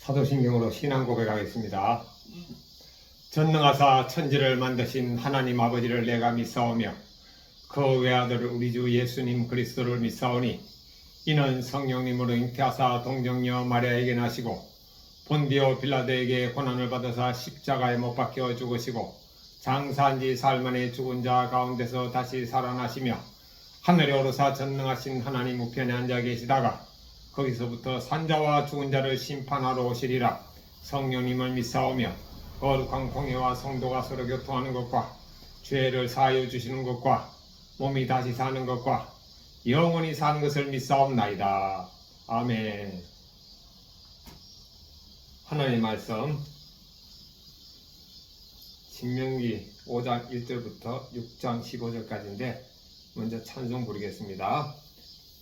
사도신경으로 신앙 고백하겠습니다. 전능하사 천지를 만드신 하나님 아버지를 내가 믿사오며 그 외아들 우리 주 예수님 그리스도를 믿사오니 이는 성령님으로 잉태하사 동정녀 마리아에게 나시고 본디오 빌라도에게 고난을 받으사 십자가에 못 박혀 죽으시고 장사한 지 사흘 만에 죽은 자 가운데서 다시 살아나시며 하늘에 오르사 전능하신 하나님 우편에 앉아 계시다가 거기서부터 산자와 죽은 자를 심판하러 오시리라. 성령님을 믿사오며 거룩한 공회와 성도가 서로 교통하는 것과 죄를 사하여 주시는 것과 몸이 다시 사는 것과 영원히 사는 것을 믿사옵나이다. 아멘. 하나님의 말씀 신명기 5장 1절부터 6장 15절까지인데 먼저 찬송 부르겠습니다.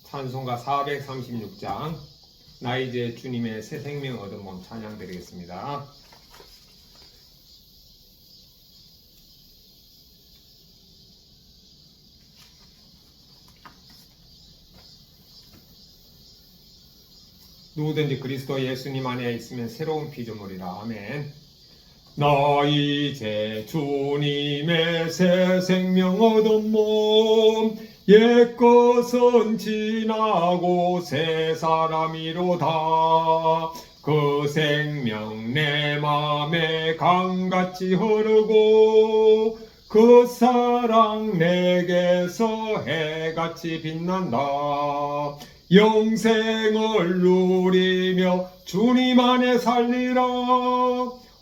찬송가 436장 나 이제 주님의 새 생명 얻은 몸 찬양 드리겠습니다. 누구든지 그리스도 예수님 안에 있으면 새로운 피조물이라. 아멘. 나 이제 주님의 새 생명 얻은 몸 옛것은 지나고 새 사람이로다. 그 생명 내 맘에 강같이 흐르고 그 사랑 내게서 해같이 빛난다. 영생을 누리며 주님 안에 살리라.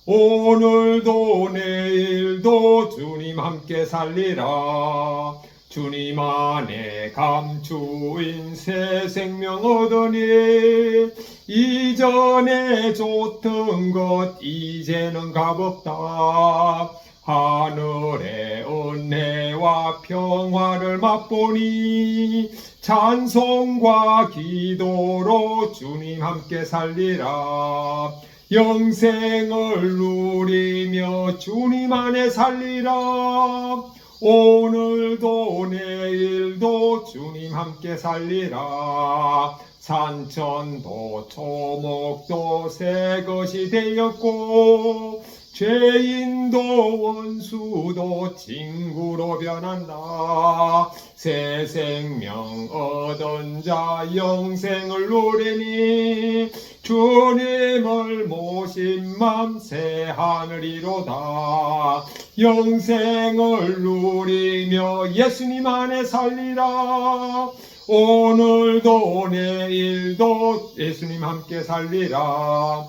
오늘도 내일도 주님 함께 살리라. 주님 안에 감추인 새 생명 얻으니 이전에 좋던 것 이제는 값없다. 하늘의 은혜와 평화를 맛보니 찬송과 기도로 주님 함께 살리라. 영생을 누리며 주님 안에 살리라. 오늘도 내일도 주님 함께 살리라. 산천도 초목도 새 것이 되었고 죄인도 원수도 친구로 변한다. 새 생명 얻은 자 영생을 누리니 주님을 모신 맘 새 하늘이로다. 영생을 누리며 예수님 안에 살리라. 오늘도 내일도 예수님 함께 살리라.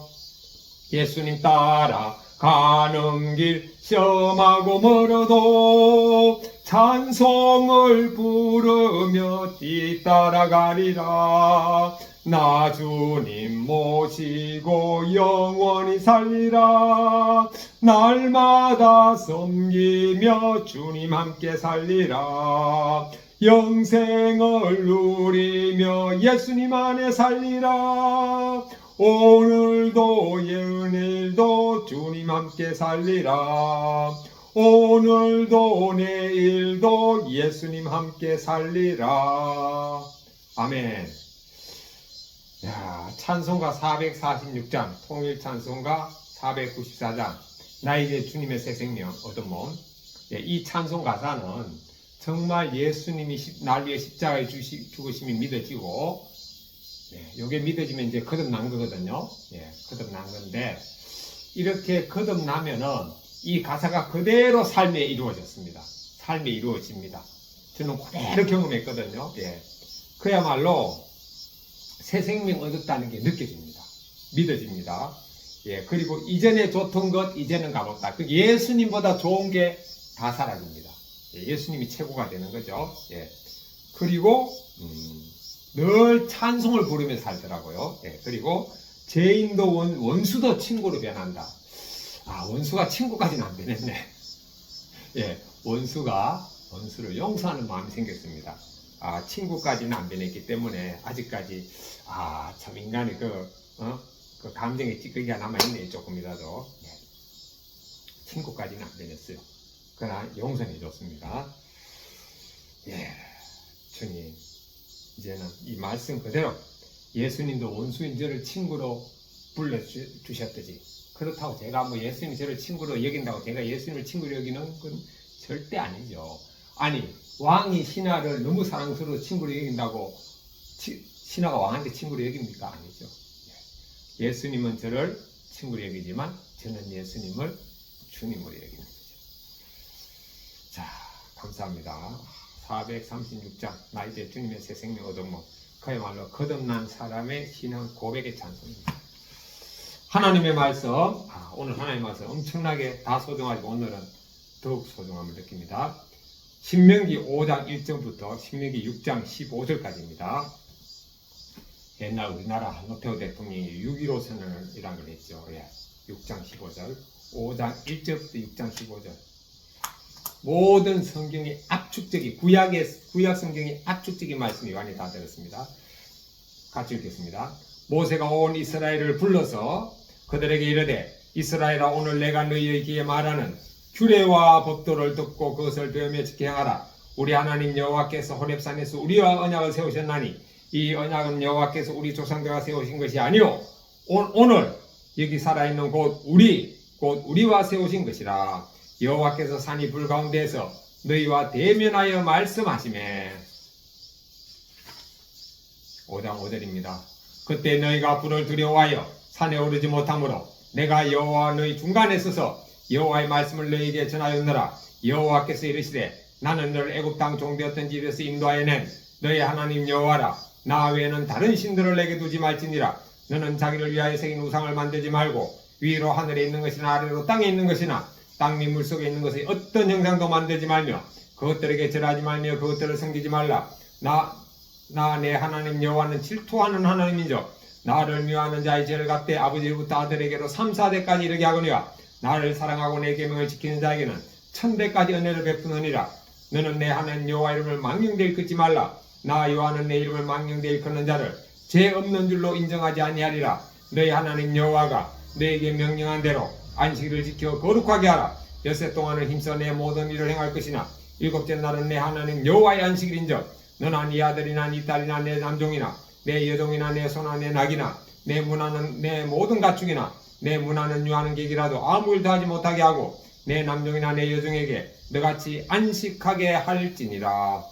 예수님 따라 가는 길 시험하고 멀어도 찬송을 부르며 뒤따라가리라. 나 주님 모시고 영원히 살리라. 날마다 섬기며 주님 함께 살리라. 영생을 누리며 예수님 안에 살리라. 오늘도 예은일도 주님 함께 살리라. 오늘도 내일도 예수님 함께 살리라. 아멘. 야, 찬송가 446장 통일 찬송가 494장 나 이제 주님의 새 생명 얻은 몸. 이 찬송 가사는 정말 예수님이 날 위해 십자가에 죽으심이 믿어지고 이게 믿어지면 이제 거듭난 거거든요. 거듭난 건데 이렇게 거듭나면은 이 가사가 그대로 삶에 이루어졌습니다. 삶에 이루어집니다. 저는 그대로 경험했거든요. 그야말로 새 생명 얻었다는 게 느껴집니다. 믿어집니다. 그리고 이전에 좋던 것 이제는 값없다. 예수님보다 좋은 게 다 사라집니다. 예수님이 최고가 되는 거죠. 그리고 늘 찬송을 부르며 살더라고요. 그리고 죄인도 원수도 친구로 변한다. 원수가 친구까지는 안 되겠네. 원수를 용서하는 마음이 생겼습니다. 친구까지는 안 변했기 때문에 아직까지 참 인간의 그 감정의 찌꺼기가 남아있네. 조금이라도. 친구까지는 안 변했어요. 그러나 용서해 줬습니다. 주님 이제는 이 말씀 그대로 예수님도 원수인 저를 친구로 불러주셨듯이. 그렇다고 제가 뭐 예수님이 저를 친구로 여긴다고 제가 예수님을 친구로 여기는 건 절대 아니죠. 아니, 왕이 신하를 너무 사랑스러워 친구로 여긴다고 신하가 왕한테 친구로 여깁니까? 아니죠. 예수님은 저를 친구로 여기지만 저는 예수님을 주님으로 여기는 거죠. 자, 감사합니다. 436장 나이대 주님의 새 생명 얻어먹, 그야말로 거듭난 사람의 신앙 고백의 찬송입니다. 하나님의 말씀, 오늘 하나님의 말씀 엄청나게 다 소중하지만 오늘은 더욱 소중함을 느낍니다. 신명기 5장 1절부터 신명기 6장 15절까지입니다. 옛날 우리나라 노태우 대통령이 6.15 선언이라는 걸 했죠. 6장 15절, 5장 1절부터 6장 15절. 모든 성경의 압축적인 구약 성경의 압축적인 말씀이 많이 다 들었습니다. 같이 읽겠습니다. 모세가 온 이스라엘을 불러서 그들에게 이르되 이스라엘아, 오늘 내가 너희에게 말하는 규례와 법도를 듣고 그것을 배우며 지켜 행하라. 우리 하나님 여호와께서 호렙산에서 우리와 언약을 세우셨나니 이 언약은 여호와께서 우리 조상들과 세우신 것이 아니요 오늘 여기 살아있는 곧 우리와 세우신 것이라. 여호와께서 산이 불 가운데에서 너희와 대면하여 말씀하시매. 5장 5절입니다. 그때 너희가 불을 두려워하여 산에 오르지 못하므로 내가 여호와 너희 중간에 서서 여호와의 말씀을 너희에게 전하였노라. 여호와께서 이르시되 나는 너를 애굽 땅 종되었던 집에서 인도하여 낸 너희 하나님 여호와라. 나 외에는 다른 신들을 내게 두지 말지니라. 너는 자기를 위하여 새긴 우상을 만들지 말고 위로 하늘에 있는 것이나 아래로 땅에 있는 것이나 땅 및 물속에 있는 것의 어떤 형상도 만들지 말며 그것들에게 절하지 말며 그것들을 섬기지 말라. 나 내 하나님 여호와는 질투하는 하나님이죠. 나를 미워하는 자의 죄를 갚되 아버지부터 아들에게로 3, 4대까지 이르게 하거니와 나를 사랑하고 내 계명을 지키는 자에게는 1000대까지 은혜를 베푸느니라. 너는 내 하나님 여호와 이름을 망령되이 일컫지 말라. 나 여호와는 내 이름을 망령되이 일컫는 자를 죄 없는 줄로 인정하지 아니하리라. 너희 하나님 여호와가 너에게 명령한 대로 안식일을 지켜 거룩하게 하라. 엿새 동안을 힘써 내 모든 일을 행할 것이나 일곱째 날은 내 하나님 여호와의 안식일인즉 너나 네 아들이나 네 딸이나 내 남종이나 내 여종이나 내 소나 내 낙이나 내 문화는 내 모든 가축이나 내 문화는 유하는 객이라도 아무 일도 하지 못하게 하고 내 남종이나 내 여종에게 너같이 안식하게 할지니라.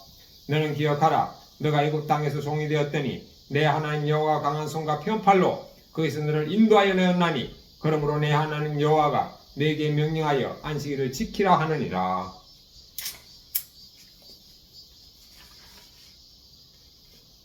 너는 기억하라. 너가 애굽 땅에서 종이 되었더니 내 하나님 여호와 강한 손과 편팔로 거기서 너를 인도하여 내었나니 그러므로 내 하나님 여호와가 내게 명령하여 안식일을 지키라 하느니라.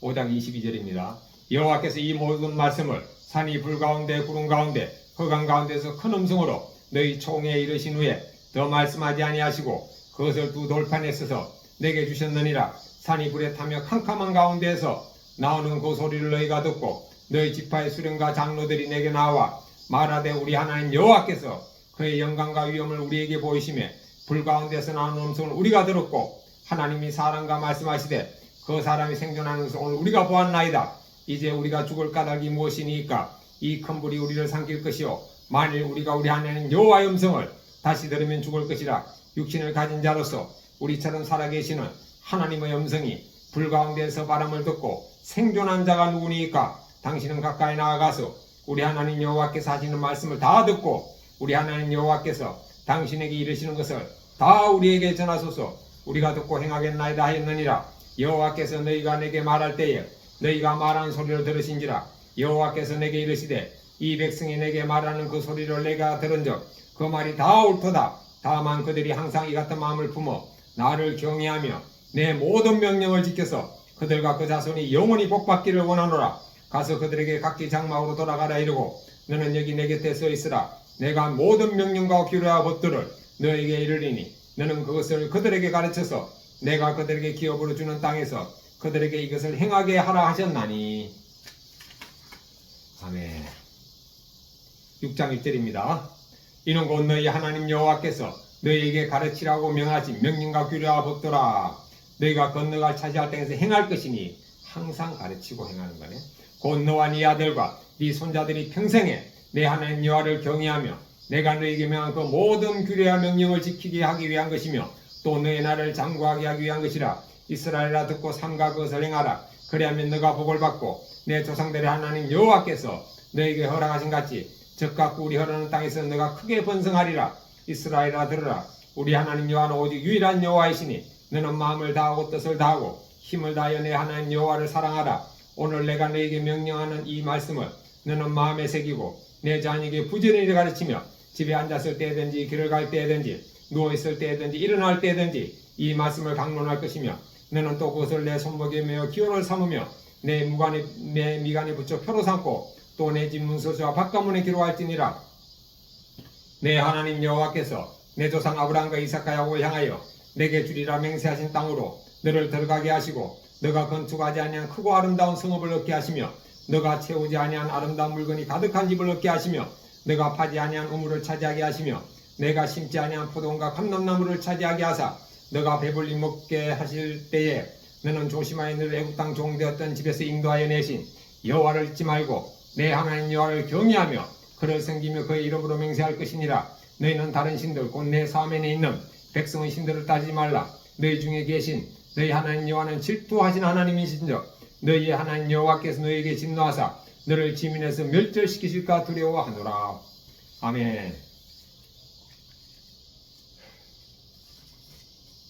(5장 22절입니다) 여호와께서 이 모든 말씀을 산이 불 가운데 구름 가운데 흑암 가운데서 큰 음성으로 너희 총회에 이르신 후에 더 말씀하지 아니하시고 그것을 두 돌판에 써서 내게 주셨느니라. 산이 불에 타며 캄캄한 가운데에서 나오는 그 소리를 너희가 듣고 너희 지파의 수령과 장로들이 내게 나와 말하되 우리 하나님 여호와께서 그의 영광과 위엄을 우리에게 보이시며 불 가운데서 나오는 음성을 우리가 들었고 하나님이 사람과 말씀하시되 그 사람이 생존하는 것을 오늘 우리가 보았나이다. 이제 우리가 죽을 까닭이 무엇이니까 이 큰 불이 우리를 삼킬 것이요 만일 우리가 우리 하나님 여호와의 음성을 다시 들으면 죽을 것이라. 육신을 가진 자로서 우리처럼 살아계시는 하나님의 음성이 불 가운데서 바람을 듣고 생존한 자가 누구니까 당신은 가까이 나아가서 우리 하나님 여호와께서 하시는 말씀을 다 듣고 우리 하나님 여호와께서 당신에게 이르시는 것을 다 우리에게 전하소서. 우리가 듣고 행하겠나이다 하였느니라. 여호와께서 너희가 내게 말할 때에 너희가 말하는 소리를 들으신지라. 여호와께서 내게 이르시되 이 백성이 내게 말하는 그 소리를 내가 들은즉 그 말이 다 옳도다. 다만 그들이 항상 이 같은 마음을 품어 나를 경외하며 내 모든 명령을 지켜서 그들과 그 자손이 영원히 복받기를 원하노라. 가서 그들에게 각기 장막으로 돌아가라 이르고 너는 여기 내 곁에 서 있으라. 내가 모든 명령과 규례와 법도를 너에게 이르리니 너는 그것을 그들에게 가르쳐서 내가 그들에게 기업으로 주는 땅에서 그들에게 이것을 행하게 하라 하셨나니. 아멘. 6장 1절입니다. 이는 곧 너희 하나님 여호와께서 너희에게 가르치라고 명하신 명령과 규례와 법도라. 너희가 건너갈 차지할 땅에서 행할 것이니 항상 가르치고 행하는 거네. 곧 너와 네 아들과 네 손자들이 평생에 내 하나님 여호와를 경외하며 내가 너희에게 명한 그 모든 규례와 명령을 지키게 하기 위한 것이며 또 너의 나라를 장구하게 하기 위한 것이라. 이스라엘아 듣고 삼가 그것을 행하라. 그리하면 너가 복을 받고 내 조상들의 하나님 여호와께서 너에게 허락하신 같이 적각 우리 허르는 땅에서 너가 크게 번성하리라. 이스라엘아 들으라. 우리 하나님 여호와는 오직 유일한 여호와이시니 너는 마음을 다하고 뜻을 다하고 힘을 다하여 내 하나님 여호와를 사랑하라. 오늘 내가 너에게 명령하는 이 말씀을 너는 마음에 새기고 내 자녀에게 부지런히 가르치며 집에 앉았을 때든지 길을 갈 때든지 누워있을 때든지 일어날 때든지 이 말씀을 강론할 것이며 너는 또 그것을 내 손목에 매어 기호를 삼으며 내 미간에 붙여 표로 삼고 또 내 집 문서서와 바깥문에 기록할지니라. 내 하나님 여호와께서 내 조상 아브라함과 이삭과 야곱을 향하여 내게 주리라 맹세하신 땅으로 너를 들어가게 하시고 너가 건축하지 아니한 크고 아름다운 성읍을 얻게 하시며 너가 채우지 아니한 아름다운 물건이 가득한 집을 얻게 하시며 너가 파지 아니한 우물을 차지하게 하시며 내가 심지 아니한 포도원과 감람나무를 차지하게 하사 너가 배불리 먹게 하실 때에 너는 조심하여 너를 애굽 땅 종되었던 집에서 인도하여 내신 여호와를 잊지 말고 내 하나님 여호와를 경외하며 그를 섬기며 그의 이름으로 맹세할 것이니라. 너희는 다른 신들 곧 내 사면에 있는 백성의 신들을 따지지 말라. 너희 중에 계신 너희 하나님 여호와는 질투하신 하나님이신즉 너희의 하나님 여호와께서 너희에게 진노하사 너를 지민에서 멸절시키실까 두려워하노라. 아멘.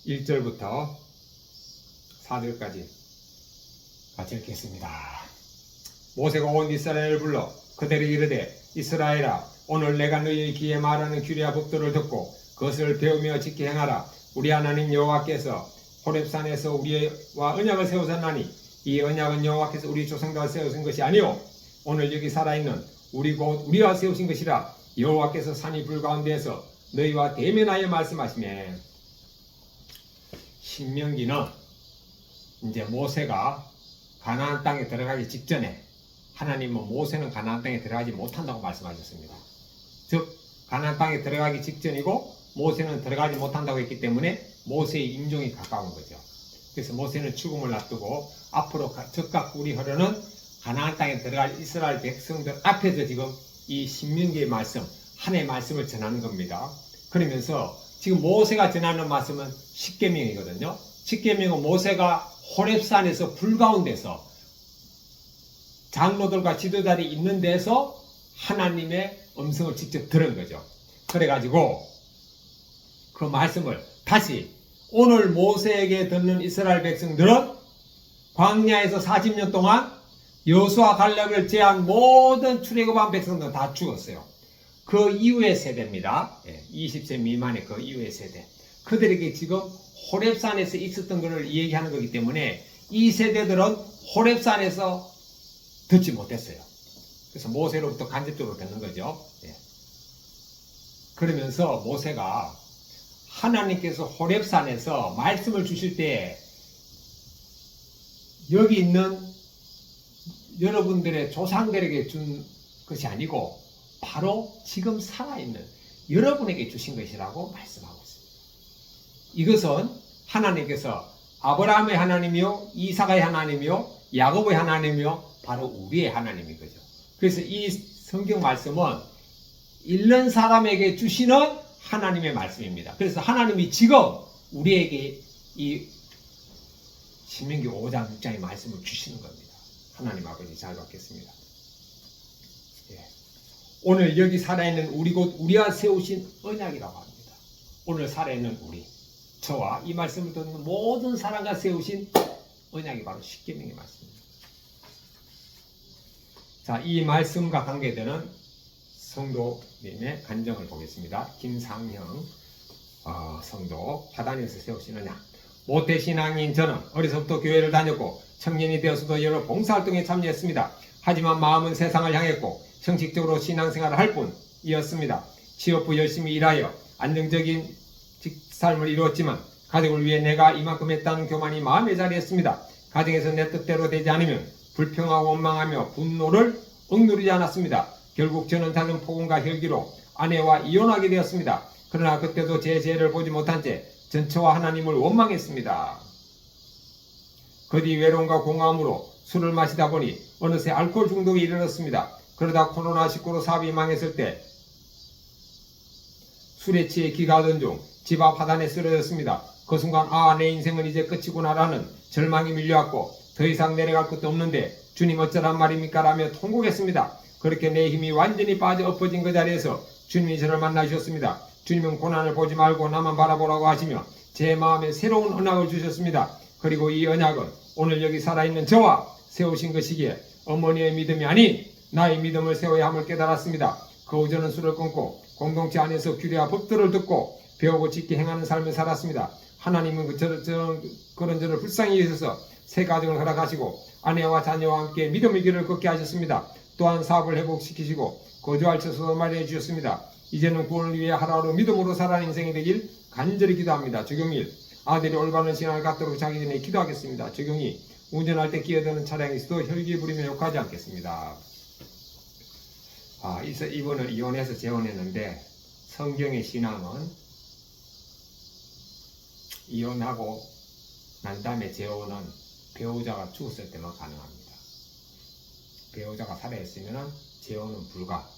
1절부터 4절까지 같이 읽겠습니다. 모세가 온 이스라엘을 불러 그들에게 이르되 이스라엘아 오늘 내가 너희의 귀에 말하는 규례와 법도를 듣고 그것을 배우며 지켜 행하라. 우리 하나님 여호와께서 호렙산에서 우리와 언약을 세우셨나니 이 언약은 여호와께서 우리 조상들과 세우신 것이 아니오 오늘 여기 살아있는 우리 곧 우리와 세우신 것이라. 여호와께서 산이 불 가운데에서 너희와 대면하여 말씀하시매. 신명기는 이제 모세가 가나안 땅에 들어가기 직전에 하나님은 모세는 가나안 땅에 들어가지 못한다고 말씀하셨습니다. 즉 가나안 땅에 들어가기 직전이고 모세는 들어가지 못한다고 했기 때문에 모세의 임종이 가까운 거죠. 그래서 모세는 죽음을 앞두고 앞으로 적각 꿀이 흐르는 가나안 땅에 들어갈 이스라엘 백성들 앞에서 지금 이 신명기의 말씀, 하나님의 말씀을 전하는 겁니다. 그러면서 지금 모세가 전하는 말씀은 십계명이거든요. 십계명은 모세가 호렙산에서 불 가운데서 장로들과 지도자들이 있는 데서 하나님의 음성을 직접 들은 거죠. 그래가지고 그 말씀을 다시 오늘 모세에게 듣는 이스라엘 백성들은 광야에서 40년 동안 여호수아 갈렙을 제한 모든 출애굽한 백성들은 다 죽었어요. 그 이후의 세대입니다. 20세 미만의 그 이후의 세대. 그들에게 지금 호렙산에서 있었던 것을 얘기하는 거기 때문에 이 세대들은 호렙산에서 듣지 못했어요. 그래서 모세로부터 간접적으로 듣는 거죠. 그러면서 모세가 하나님께서 호렙산에서 말씀을 주실 때 여기 있는 여러분들의 조상들에게 준 것이 아니고 바로 지금 살아있는 여러분에게 주신 것이라고 말씀하고 있습니다. 이것은 하나님께서 아브라함의 하나님이요 이삭의 하나님이요 야곱의 하나님이요 바로 우리의 하나님인 거죠. 그래서 이 성경 말씀은 잃는 사람에게 주시는 하나님의 말씀입니다. 그래서 하나님이 지금 우리에게 이 신명기 5장 6장의 말씀을 주시는 겁니다. 하나님 아버지 잘 받겠습니다. 오늘 여기 살아있는 우리 곧 우리와 세우신 언약이라고 합니다. 오늘 살아있는 우리, 저와 이 말씀을 듣는 모든 사람과 세우신 언약이 바로 십계명의 말씀입니다. 자, 이 말씀과 관계되는 성도님의 간증을 보겠습니다. 김상형 성도, 화단에서 세우신 언약. 모태신앙인 저는 어려서부터 교회를 다녔고 청년이 되어서도 여러 봉사활동에 참여했습니다. 하지만 마음은 세상을 향했고 형식적으로 신앙생활을 할 뿐이었습니다. 취업 후 열심히 일하여 안정적인 삶을 이루었지만 가족을 위해 내가 이만큼 했다는 교만이 마음의 자리였습니다. 가정에서 내 뜻대로 되지 않으면 불평하고 원망하며 분노를 억누르지 않았습니다. 결국 저는 다른 폭언과 혈기로 아내와 이혼하게 되었습니다. 그러나 그때도 제 죄를 보지 못한 채 전처와 하나님을 원망했습니다. 그 뒤 외로움과 공허함으로 술을 마시다 보니 어느새 알코올 중독에 이르렀습니다. 그러다 코로나19로 사업이 망했을 때 술에 취해 기가 하던 중 집 앞 화단에 쓰러졌습니다. 그 순간 내 인생은 이제 끝이구나라는 절망이 밀려왔고 더 이상 내려갈 것도 없는데 주님 어쩌란 말입니까? 라며 통곡했습니다. 그렇게 내 힘이 완전히 빠져 엎어진 그 자리에서 주님이 저를 만나 주셨습니다. 주님은 고난을 보지 말고 나만 바라보라고 하시며 제 마음에 새로운 언약을 주셨습니다. 그리고 이 언약은 오늘 여기 살아있는 저와 세우신 것이기에 어머니의 믿음이 아닌 나의 믿음을 세워야 함을 깨달았습니다. 그 후 저는 술을 끊고 공동체 안에서 규례와 법들을 듣고 배우고 지키 행하는 삶을 살았습니다. 하나님은 그런 저를 불쌍히 여기셔서 새 가정을 허락하시고 아내와 자녀와 함께 믿음의 길을 걷게 하셨습니다. 또한 사업을 회복시키시고 거주할 처소도 마련해 주셨습니다. 이제는 구원을 위해 하루하루 믿음으로 살아가는 인생이 되길 간절히 기도합니다. 적용일 아들이 올바른 신앙을 갖도록 자기 전에 기도하겠습니다. 적용이 운전할 때 끼어드는 차량에서도 혈기 부리며 욕하지 않겠습니다. 이분은 이혼해서 재혼했는데 성경의 신앙은 이혼하고 난 다음에 재혼은 배우자가 죽었을 때만 가능합니다. 배우자가 살아있으면 재혼은 불가.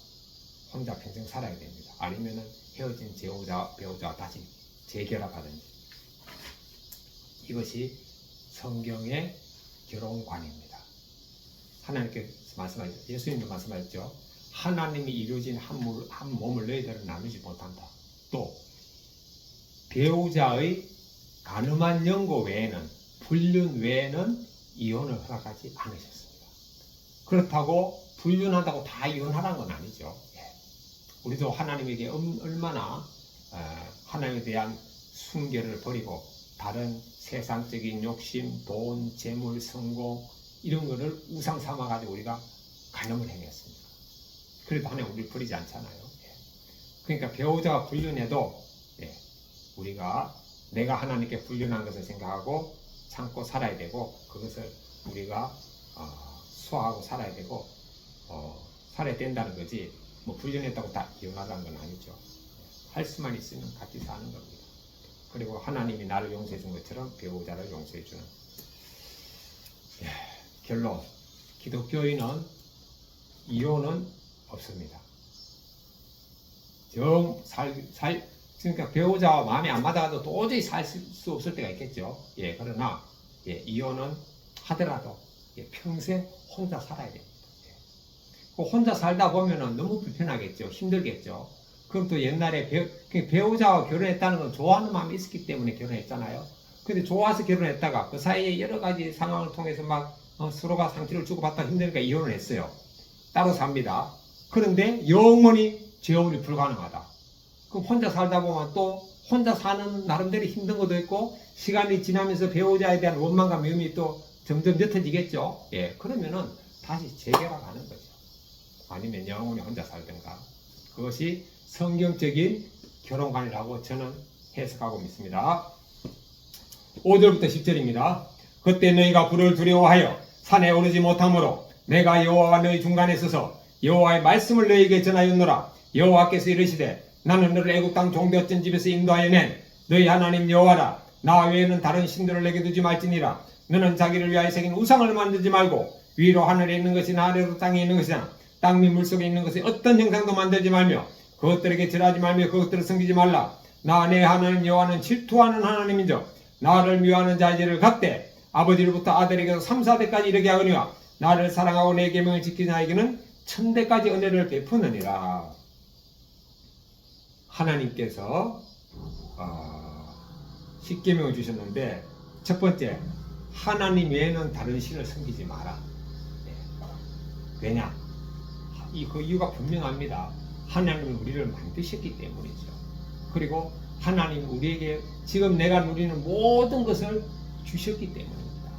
혼자 평생 살아야 됩니다. 아니면 헤어진 배우자와 다시 재결합하든지. 이것이 성경의 결혼관입니다. 하나님께서 말씀하셨죠. 예수님도 말씀하셨죠. 하나님이 이루어진 한 몸을 너희들은 나누지 못한다. 또 배우자의 가늠한 연고 외에는 불륜 외에는 이혼을 허락하지 않으셨습니다. 그렇다고 불륜한다고 다 이혼하라는 건 아니죠. 우리도 하나님에게 얼마나 하나님에 대한 순결을 버리고 다른 세상적인 욕심, 돈, 재물, 성공 이런 거를 우상 삼아가지고 우리가 간음을 행했습니다. 그래도 하나님 우리를 버리지 않잖아요. 그러니까 배우자가 불륜해도 우리가 내가 하나님께 불륜한 것을 생각하고 참고 살아야 되고 그것을 우리가 수화하고 살아야 되고 살아야 된다는 거지 뭐 불륜했다고 다 이혼하라는 건 아니죠. 할 수만 있으면 같이 사는 겁니다. 그리고 하나님이 나를 용서해 준 것처럼 배우자를 용서해 주는. 결론 기독교인은 이혼은 없습니다. 그러니까 배우자와 마음이 안 맞아도 도저히 살 수 없을 때가 있겠죠. 그러나 이혼은 하더라도 평생 혼자 살아야 됩니다. 혼자 살다 보면은 너무 불편하겠죠. 힘들겠죠. 그럼 또 옛날에 배우자와 결혼했다는 건 좋아하는 마음이 있었기 때문에 결혼했잖아요. 근데 좋아서 결혼했다가 그 사이에 여러 가지 상황을 통해서 막 서로가 상처를 주고받다 힘드니까 이혼을 했어요. 따로 삽니다. 그런데 영원히 재혼이 불가능하다. 그럼 혼자 살다 보면 또 혼자 사는 나름대로 힘든 것도 있고 시간이 지나면서 배우자에 대한 원망과 미움이 또 점점 옅어지겠죠. 그러면은 다시 재결합하는 거죠. 아니면 영원히 혼자 살든가. 그것이 성경적인 결혼관이라고 저는 해석하고 믿습니다. 5절부터 10절입니다. 그때 너희가 불을 두려워하여 산에 오르지 못하므로 내가 여호와와 너희 중간에 서서 여호와의 말씀을 너희에게 전하였노라. 여호와께서 이르시되 나는 너를 애굽 땅 종되었던 집에서 인도하여 낸 너희 하나님 여호와라. 나 외에는 다른 신들을 내게 두지 말지니라. 너는 자기를 위하여 새긴 우상을 만들지 말고 위로 하늘에 있는 것이나 아래로 땅에 있는 것이나 땅 및 물속에 있는 것의 어떤 형상도 만들지 말며 그것들에게 절하지 말며 그것들을 섬기지 말라. 나 내 하나님 여호와는 질투하는 하나님인즉 나를 미워하는 자들을 갓대 아버지로부터 아들에게서 3, 4대까지 이르게 하거니와 나를 사랑하고 내 계명을 지키는 자에게는 1000대까지 은혜를 베푸느니라. 하나님께서 10계명을 주셨는데 첫 번째, 하나님 외에는 다른 신을 섬기지 마라. 왜냐? 그 이유가 분명합니다. 하나님은 우리를 만드셨기 때문이죠. 그리고 하나님 우리에게 지금 내가 누리는 모든 것을 주셨기 때문입니다.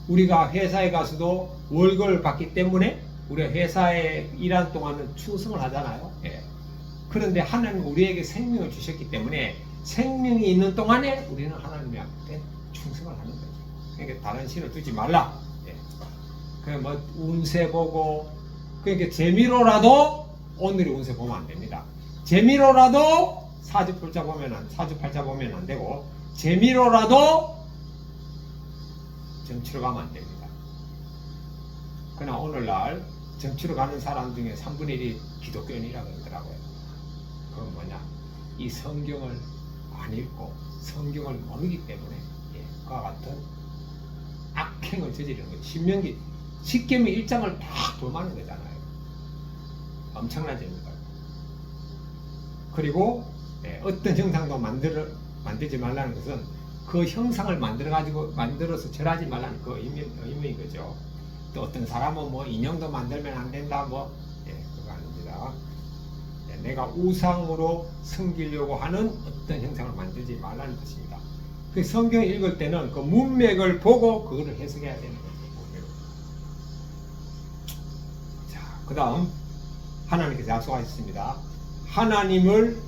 우리가 회사에 가서도 월급을 받기 때문에 우리가 회사에 일하는 동안은 충성을 하잖아요. 그런데 하나님은 우리에게 생명을 주셨기 때문에 생명이 있는 동안에 우리는 하나님 앞에 충성을 하는 거죠. 그러니까 다른 신을 두지 말라. 뭐 운세 보고 그러니까 재미로라도 오늘의 운세 보면 안 됩니다. 재미로라도 사주팔자 보면 안 되고 재미로라도 점치러 가면 안 됩니다. 그러나 오늘날 점치러 가는 사람 중에 3분의 1이 기독교인이라고 그러더라고요. 그건 뭐냐? 이 성경을 안 읽고 성경을 모르기 때문에 그와 같은 악행을 저지르는 거예요. 신명기 십계명 1장을 딱 도마는 거잖아요. 엄청나죠. 그리고 어떤 형상도 만들지 말라는 것은 그 형상을 만들어서 절하지 말라는 그 의미인 거죠. 또 어떤 사람은 뭐 인형도 만들면 안 된다, 그거 아닙니다. 내가 우상으로 섬기려고 하는 어떤 형상을 만들지 말라는 것입니다. 그 성경을 읽을 때는 그 문맥을 보고 그거를 해석해야 되는 거죠. 자, 그 다음 하나님께서 약속하셨습니다. 하나님을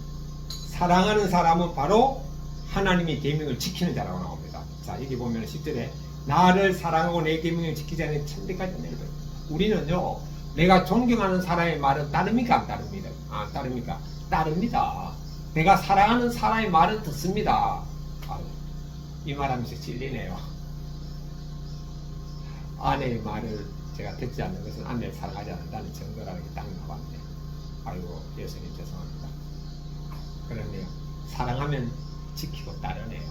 사랑하는 사람은 바로 하나님의 계명을 지키는 자라고 나옵니다. 자, 여기 보면 10절에 나를 사랑하고 내 계명을 지키지 않는 천대까지 내려요. 우리는요, 내가 존경하는 사람의 말은 따릅니까? 안 따릅니다. 안 따릅니까? 따릅니다. 내가 사랑하는 사람의 말은 듣습니다. 이 말하면서 질리네요. 아내의 말을 제가 듣지 않는 것은 아내를 사랑하지 않는다는 증거라는 게 딱 나왔네. 아이고, 예수님 죄송합니다. 그러네요. 사랑하면 지키고 따르네요.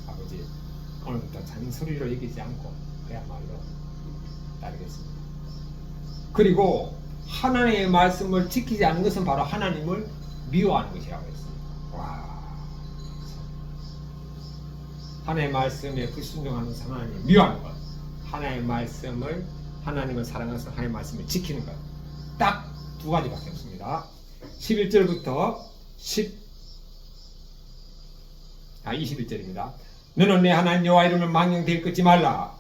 아버지, 오늘부터 잔소리로 여기지 않고 그야말로 따르겠습니다. 그리고 하나님의 말씀을 지키지 않는 것은 바로 하나님을 미워하는 것이라고 했습니다. 와, 하나님의 말씀에 불순종하는 하나님을 미워하는 것, 하나님의 말씀을, 하나님을 사랑해서 하나님의 말씀을 지키는 것, 딱 두 가지밖에 없습니다. 11절부터 21절입니다. 너는 내 하나님 여호와 이름을 망령되이 일컫지 말라.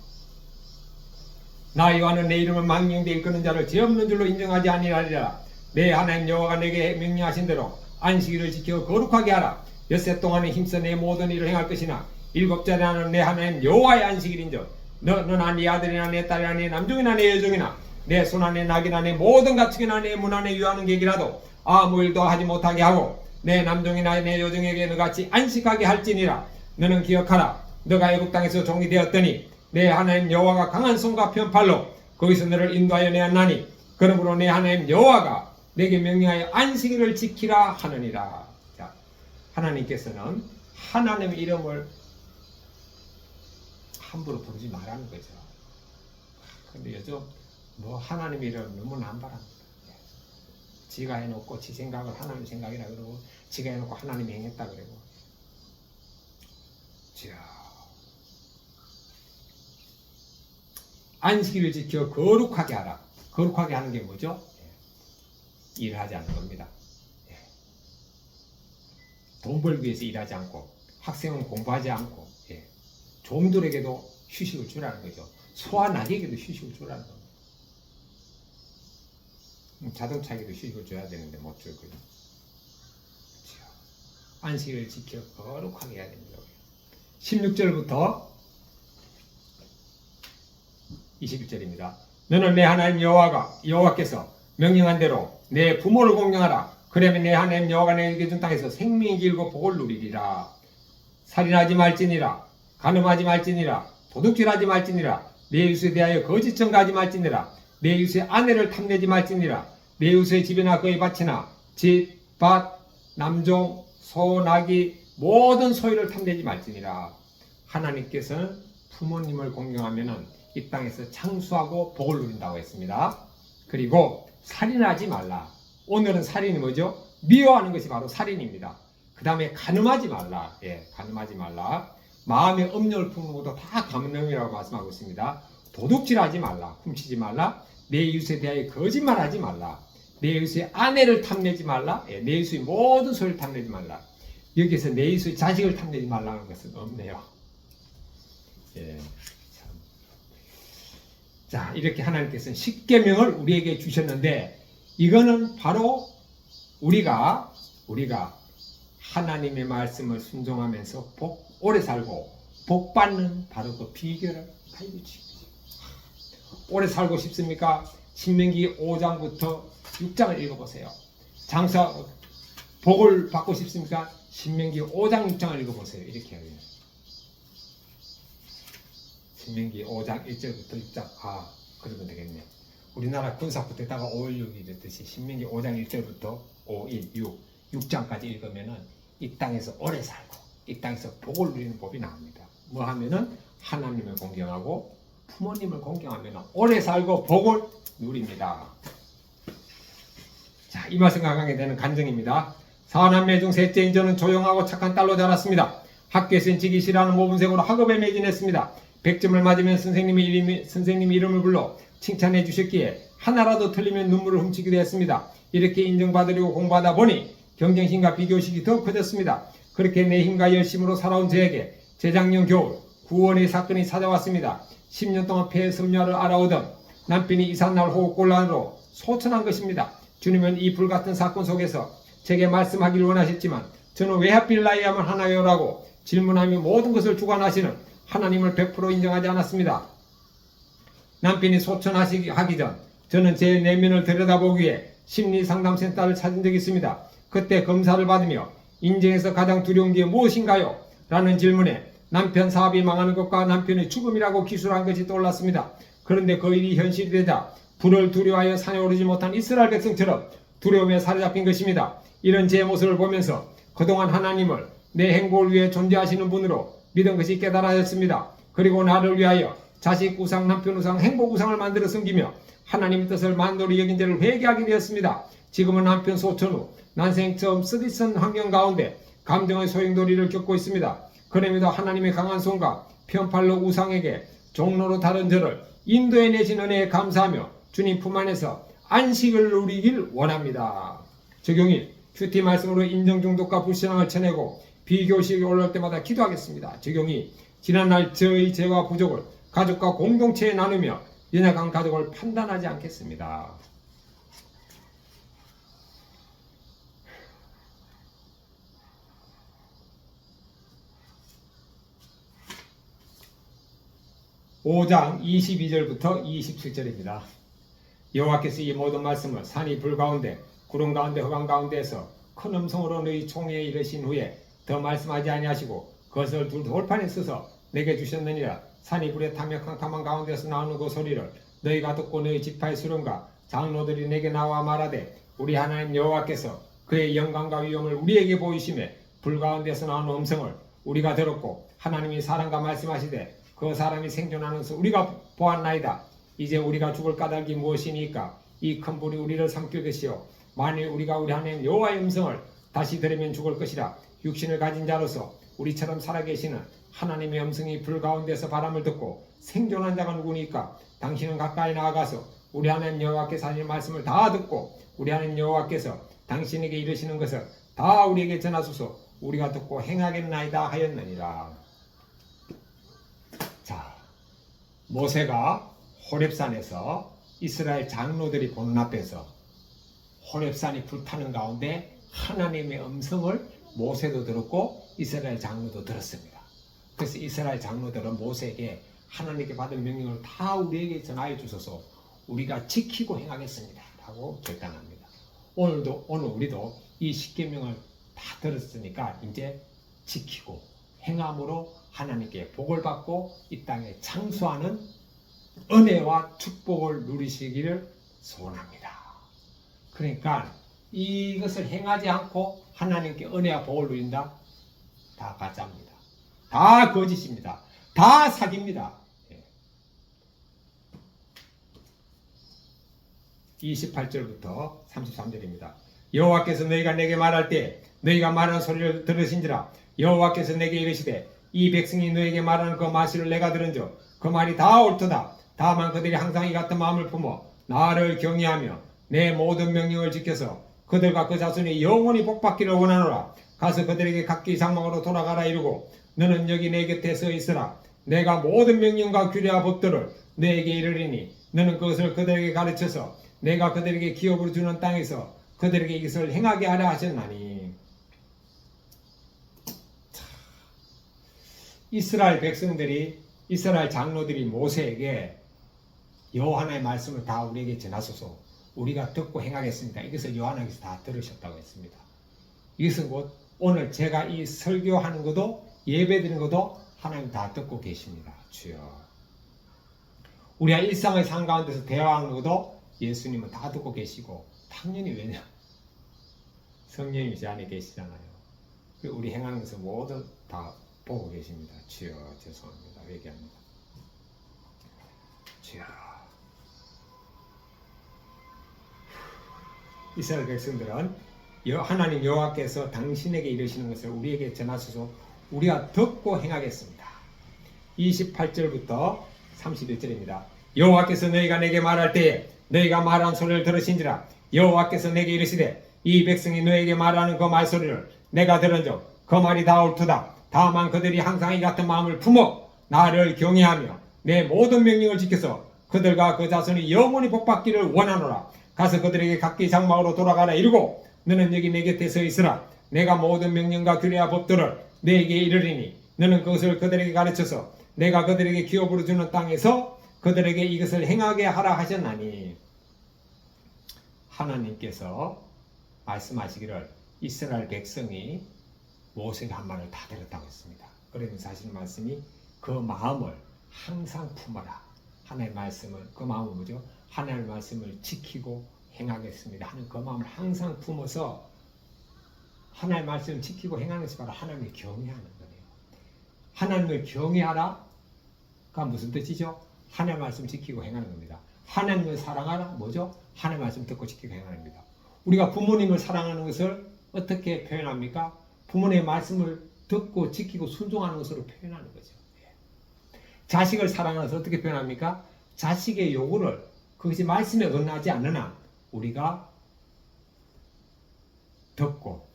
나 여호와는 내 이름을 망령되이 일컫는 자를 죄 없는 줄로 인정하지 아니하리라. 내 하나님 여호와가 내게 명령하신 대로 안식일을 지켜 거룩하게 하라. 엿새 동안에 힘써 내 모든 일을 행할 것이나 일곱째는 나는 내 하나님 여호와의 안식일인즉 너나 네 아들이나 내 딸이나 내 남종이나 내 여종이나 내 손 안에 낙이나 내 모든 가축이나 내 문 안에 유하는 객이라도 아무 일도 하지 못하게 하고 내 남종이나 내 여종에게 너같이 안식하게 할지니라. 너는 기억하라. 너가 애굽 땅에서 종이 되었더니 내 하나님 여호와가 강한 손과 편팔로 거기서 너를 인도하여 내었나니 그러므로 내 하나님 여호와가 내게 명령하여 안식일을 지키라 하느니라. 자, 하나님께서는 하나님의 이름을 함부로 부르지 말라는 거죠. 근데 요즘 하나님의 이름 너무 남발합니다. 지가 해놓고 지 생각을 하나님 생각이라 그러고 지가 해놓고 하나님이 행했다 그러고. 자, 안식일을 지켜 거룩하게 하라. 거룩하게 하는 게 뭐죠? 일하지 않는 겁니다. 돈 벌기 위해서 일하지 않고 학생은 공부하지 않고 종들에게도 휴식을 주라는 거죠. 소와 낙에게도 휴식을 주라는 겁니다. 자동차에게도 휴식을 줘야 되는데 못 줄 거예요. 안식일을 지켜 거룩하게 해야 됩니다. 16절부터 21절입니다. 너는 내 하나님 여호와께서 명령한 대로 내 부모를 공경하라. 그러면 내 하나님 여호와가 내게 준 땅에서 생명이 길고 복을 누리리라. 살인하지 말지니라. 간음하지 말지니라. 도둑질하지 말지니라. 내 이웃에 대하여 거짓 증거하지 말지니라. 내 이웃의 아내를 탐내지 말지니라. 내 이웃의 집이나 그의 밭이나 집, 밭, 남종, 소, 나귀 모든 소유를 탐내지 말지니라. 하나님께서는 부모님을 공경하면 이 땅에서 창수하고 복을 누린다고 했습니다. 그리고 살인하지 말라. 오늘은 살인이 뭐죠? 미워하는 것이 바로 살인입니다. 그 다음에 간음하지 말라. 간음하지 말라. 마음의 음료를 품는 것도 다 간음이라고 말씀하고 있습니다. 도둑질하지 말라. 훔치지 말라. 내 이웃에 대하여 거짓말하지 말라. 내 이웃의 아내를 탐내지 말라. 내 이웃의 모든 소유를 탐내지 말라. 여기서 내 이웃의 자식을 탐내지 말라는 것은 없네요. 자, 이렇게 하나님께서는 십계명을 우리에게 주셨는데 이거는 바로 우리가 하나님의 말씀을 순종하면서 오래 살고 복 받는 바로 그 비결을 알려주십니다. 오래 살고 싶습니까? 신명기 5장부터 6장을 읽어보세요. 복을 받고 싶습니까? 신명기 5장 6장을 읽어보세요. 이렇게 해요. 신명기 5장 1절부터 6장. 그러면 되겠네. 우리나라 군사부대다가 516이 이랬듯이 신명기 5장 1절부터 6장까지 읽으면은 이 땅에서 오래 살고 이 땅에서 복을 누리는 법이 나옵니다. 뭐 하면은 하나님을 공경하고 부모님을 공경하면 오래 살고 복을 누립니다. 자, 이 말씀 강하게 되는 간증입니다. 사남매 중 셋째인 저는 조용하고 착한 딸로 자랐습니다. 학교에서는 지기 싫어하는 모범생으로 학업에 매진했습니다. 100점을 맞으면 선생님 이름을 불러 칭찬해 주셨기에 하나라도 틀리면 눈물을 훔치기도 했습니다. 이렇게 인정받으려고 공부하다 보니 경쟁심과 비교의식이 더 커졌습니다. 그렇게 내 힘과 열심으로 살아온 저에게 재작년 겨울 구원의 사건이 찾아왔습니다. 10년 동안 폐 섬유화를 알아오던 남편이 이삿날 호흡곤란으로 소천한 것입니다. 주님은 이 불같은 사건 속에서 제게 말씀하기를 원하셨지만 저는 왜 하필 나야만 하나요라고 질문하며 모든 것을 주관하시는 하나님을 100% 인정하지 않았습니다. 남편이 소천하기 전 저는 제 내면을 들여다보기 위해 심리상담센터를 찾은 적이 있습니다. 그때 검사를 받으며 인생에서 가장 두려운 게 무엇인가요? 라는 질문에 남편 사업이 망하는 것과 남편의 죽음이라고 기술한 것이 떠올랐습니다. 그런데 그 일이 현실이 되자 불을 두려워하여 산에 오르지 못한 이스라엘 백성처럼 두려움에 사로잡힌 것입니다. 이런 제 모습을 보면서 그동안 하나님을 내 행복을 위해 존재하시는 분으로 믿은 것이 깨달아졌습니다. 그리고 나를 위하여 자식 우상, 남편 우상, 행복 우상을 만들어 섬기며 하나님의 뜻을 만돌이 여긴 죄를 회개하게 되었습니다. 지금은 남편 소천 후 난생 처음 쓰디쓴 환경 가운데 감정의 소용돌이를 겪고 있습니다. 그럼에도 하나님의 강한 손과 편팔로 우상에게 종로로 다른 저를 인도해 내신 은혜에 감사하며 주님 품 안에서 안식을 누리길 원합니다. 적용일 큐티 말씀으로 인정 중독과 불신앙을 쳐내고 비교식이 올라올 때마다 기도하겠습니다. 적용이 지난날 저의 죄와 부족을 가족과 공동체에 나누며 연약한 가족을 판단하지 않겠습니다. (5장) 22절부터 27절입니다. 여호와께서 이 모든 말씀을 산이 불 가운데 구름 가운데 흑암 가운데에서 큰 음성으로 너희 총회에 이르신 후에 더 말씀하지 아니하시고 그것을 돌판에 써서 내게 주셨느니라. 산이 불에 타며 캄캄한 가운데서 나오는 그 소리를 너희가 듣고 너희 지파의 수령과 장로들이 내게 나와 말하되 우리 하나님 여호와께서 그의 영광과 위엄을 우리에게 보이심에 불 가운데서 나오는 음성을 우리가 들었고 하나님이 사람과 말씀하시되 그 사람이 생존하는 것을 우리가 보았나이다. 이제 우리가 죽을 까닭이 무엇이니까? 이 큰 불이 우리를 삼킬 것이요 만일 우리가 우리 하나님 여호와의 음성을 다시 들으면 죽을 것이라. 육신을 가진 자로서 우리처럼 살아계시는 하나님의 음성이 불 가운데서 바람을 듣고 생존한 자가 누구니까? 당신은 가까이 나아가서 우리 하나님 여호와께서 하시는 말씀을 다 듣고 우리 하나님 여호와께서 당신에게 이르시는 것을 다 우리에게 전하소서. 우리가 듣고 행하겠나이다 하였느니라. 자, 모세가 호렙산에서 이스라엘 장로들이 보는 앞에서 호렙산이 불타는 가운데 하나님의 음성을 모세도 들었고 이스라엘 장로도 들었습니다. 그래서 이스라엘 장로들은 모세에게 하나님께 받은 명령을 다 우리에게 전하여 주소서. 우리가 지키고 행하겠습니다 라고 결단합니다. 오늘 우리도 이 십계명을 다 들었으니까 이제 지키고 행함으로 하나님께 복을 받고 이 땅에 창수하는 은혜와 축복을 누리시기를 소원합니다. 그러니까 이것을 행하지 않고 하나님께 은혜와 복을 누린다? 다 가짜입니다. 다 거짓입니다. 다 사기입니다. 28절부터 33절입니다. 여호와께서 너희가 내게 말할 때 너희가 말하는 소리를 들으신지라. 여호와께서 내게 이르시되 이 백성이 너에게 말하는 그 말씀을 내가 들은즉 그 말이 다 옳도다. 다만 그들이 항상 이 같은 마음을 품어 나를 경외하며 내 모든 명령을 지켜서 그들과 그 자손이 영원히 복받기를 원하노라. 가서 그들에게 각기 장막으로 돌아가라 이르고 너는 여기 내 곁에 서 있으라. 내가 모든 명령과 규례와 법들을 너에게 이르리니 너는 그것을 그들에게 가르쳐서 내가 그들에게 기업으로 주는 땅에서 그들에게 이것을 행하게 하라 하셨나니. 이스라엘 백성들이 이스라엘 장로들이 모세에게 여호와의 말씀을 다 우리에게 전하소서. 우리가 듣고 행하겠습니다. 이것을 요한에게서 다 들으셨다고 했습니다. 이것은 곧 오늘 제가 이 설교하는 것도 예배드리는 것도 하나님 다 듣고 계십니다. 주여. 우리가 일상의 삶 가운데서 대화하는 것도 예수님은 다 듣고 계시고 당연히 왜냐? 성령님이 제 안에 계시잖아요. 우리 행하는 것을 모두 다 보고 계십니다. 주여 죄송합니다. 회개합니다. 주여. 이스라엘 백성들은 하나님 여호와께서 당신에게 이르시는 것을 우리에게 전하소서 우리가 듣고 행하겠습니다. 28절부터 31절입니다. 여호와께서 너희가 내게 말할 때에 너희가 말한 소리를 들으신지라. 여호와께서 내게 이르시되 이 백성이 너에게 말하는 그 말소리를 내가 들은즉 그 말이 다 옳도다. 다만 그들이 항상 이 같은 마음을 품어 나를 경외하며 내 모든 명령을 지켜서 그들과 그 자손이 영원히 복받기를 원하노라. 가서 그들에게 각기 장막으로 돌아가라 이르고 너는 여기 내 곁에 서 있으라. 내가 모든 명령과 규례와 법도를 너에게 이르리니 너는 그것을 그들에게 가르쳐서 내가 그들에게 기업으로 주는 땅에서 그들에게 이것을 행하게 하라 하셨나니. 하나님께서 말씀하시기를 이스라엘 백성이 모세가 한 말을 다 들었다고 했습니다. 그러면서 하시는 말씀이 그 마음을 항상 품어라. 하나님의 말씀을, 그 마음은 뭐죠? 하나님의 말씀을 지키고 행하겠습니다 하는 그 마음을 항상 품어서 하나님의 말씀을 지키고 행하는 것이 바로 하나님을 경외하는 거예요. 하나님을 경외하라가 무슨 뜻이죠? 하나님의 말씀을 지키고 행하는 겁니다. 하나님을 사랑하라 뭐죠? 하나님의 말씀 듣고 지키고 행하는 겁니다. 우리가 부모님을 사랑하는 것을 어떻게 표현합니까? 부모님의 말씀을 듣고 지키고 순종하는 것으로 표현하는 거죠. 자식을 사랑하는 것을 어떻게 표현합니까? 자식의 요구를 그것이 말씀에 어긋나지 않는 한 우리가 듣고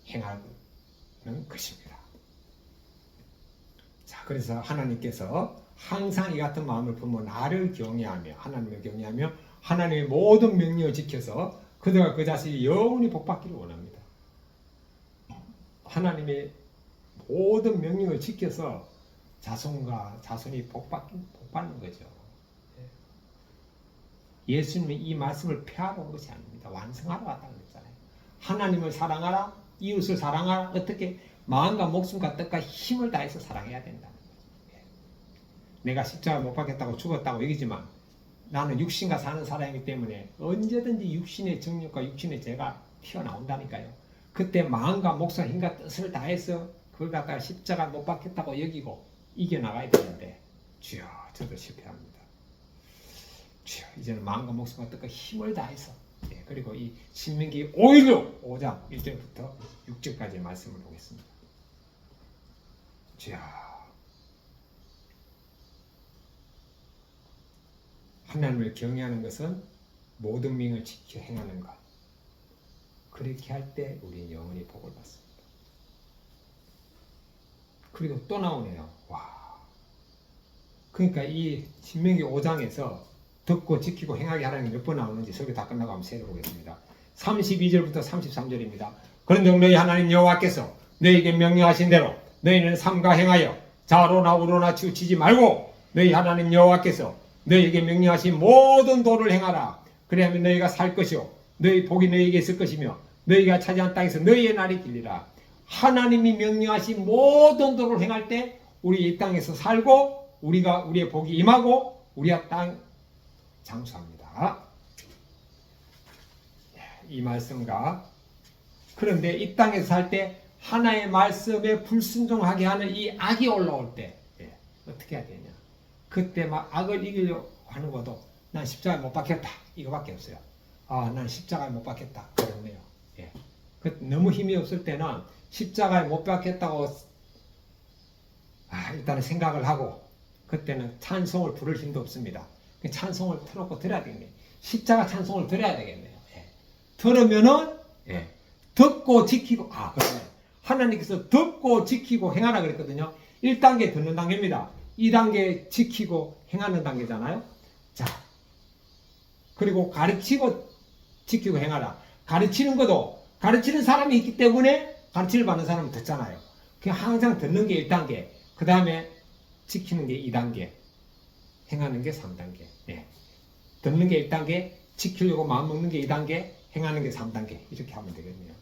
행하는 것입니다. 자, 그래서 하나님께서 항상 이 같은 마음을 품어 나를 경외하며 하나님을 경외하며 하나님의 모든 명령을 지켜서 그들과 그 자식이 영원히 복받기를 원합니다. 하나님의 모든 명령을 지켜서 자손과 자손이 복받는 거죠. 예수님이 이 말씀을 폐하러 온 것이 아닙니다. 완성하러 왔다는 거잖아요. 하나님을 사랑하라, 이웃을 사랑하라. 어떻게? 마음과 목숨과 뜻과 힘을 다해서 사랑해야 된다는 거죠. 내가 십자가 못 박겠다고 죽었다고 얘기지만 나는 육신과 사는 사람이기 때문에 언제든지 육신의 정욕과 육신의 죄가 튀어나온다니까요. 그때 마음과 목숨, 힘과 뜻을 다해서 그걸 갖다가 십자가 못 박겠다고 여기고 이겨나가야 되는데 주여 저도 실패합니다. 주여 이제는 마음과 목숨과 뜻과 힘을 다해서 그리고 이 신명기 5장 1절부터 6절까지의 말씀을 보겠습니다. 주여 하나님을 경외하는 것은 모든 명을 지켜 행하는 것. 그렇게 할 때 우리는 영원히 복을 받습니다. 그리고 또 나오네요. 와. 그러니까 이 신명기 5장에서 듣고 지키고 행하게 하라는 게 몇 번 나오는지 설교 다 끝나고 한번 세어보겠습니다. 32절부터 33절입니다. 그런즉 너희 하나님 여호와께서 너희에게 명령하신 대로 너희는 삼가 행하여 좌로나 우로나 치우치지 말고 너희 하나님 여호와께서 너희에게 명령하신 모든 도를 행하라. 그래야면 너희가 살 것이요 너희 복이 너희에게 있을 것이며 너희가 차지한 땅에서 너희의 날이 길리라. 하나님이 명령하신 모든 도를 행할 때 우리 이 땅에서 살고 우리의 복이 임하고 우리가 땅 장수합니다. 이 말씀과 그런데 이 땅에서 살 때 하나의 말씀에 불순종하게 하는 이 악이 올라올 때 어떻게 해야 되냐? 그때 막 악을 이기려고 하는 것도 난 십자가에 못 박혔다 이거밖에 없어요. 난 십자가에 못 박혔다 그러네요. 너무 힘이 없을 때는 십자가에 못 박혔다고 일단은 생각을 하고 그때는 찬송을 부를 힘도 없습니다. 찬송을 틀어놓고 들어야 되겠네요. 십자가 찬송을 들어야 되겠네요. 들으면은 듣고 지키고 그러네. 하나님께서 듣고 지키고 행하라 그랬거든요. 1단계 듣는 단계입니다. 2단계 지키고 행하는 단계잖아요. 자, 그리고 가르치고 지키고 행하라. 가르치는 것도 가르치는 사람이 있기 때문에 가르치를 받는 사람은 듣잖아요. 그냥 항상 듣는 게 1단계, 그 다음에 지키는 게 2단계, 행하는 게 3단계. 듣는 게 1단계, 지키려고 마음먹는 게 2단계, 행하는 게 3단계. 이렇게 하면 되겠네요.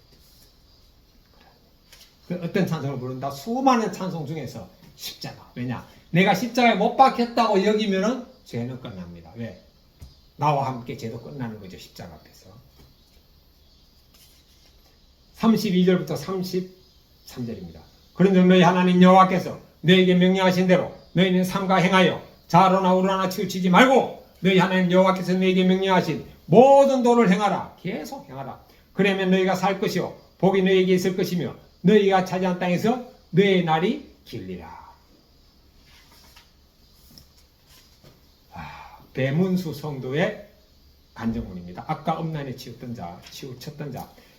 어떤 찬송을 부른다? 수많은 찬송 중에서 십자가. 왜냐? 내가 십자가에 못 박혔다고 여기면은 죄는 끝납니다. 왜? 나와 함께 죄도 끝나는 거죠. 십자가 앞에서. 32절부터 33절입니다. 그런즉 너희 하나님 여호와께서 너희에게 명령하신 대로 너희는 삼가 행하여 좌로나 우로나 치우치지 말고 너희 하나님 여호와께서 너희에게 명령하신 모든 도를 행하라. 계속 행하라. 그러면 너희가 살 것이요 복이 너희에게 있을 것이며 너희가 차지한 땅에서 너희의 날이 길리라. 배문수 성도의 간증문입니다. 아까 음란에 치우쳤던 자.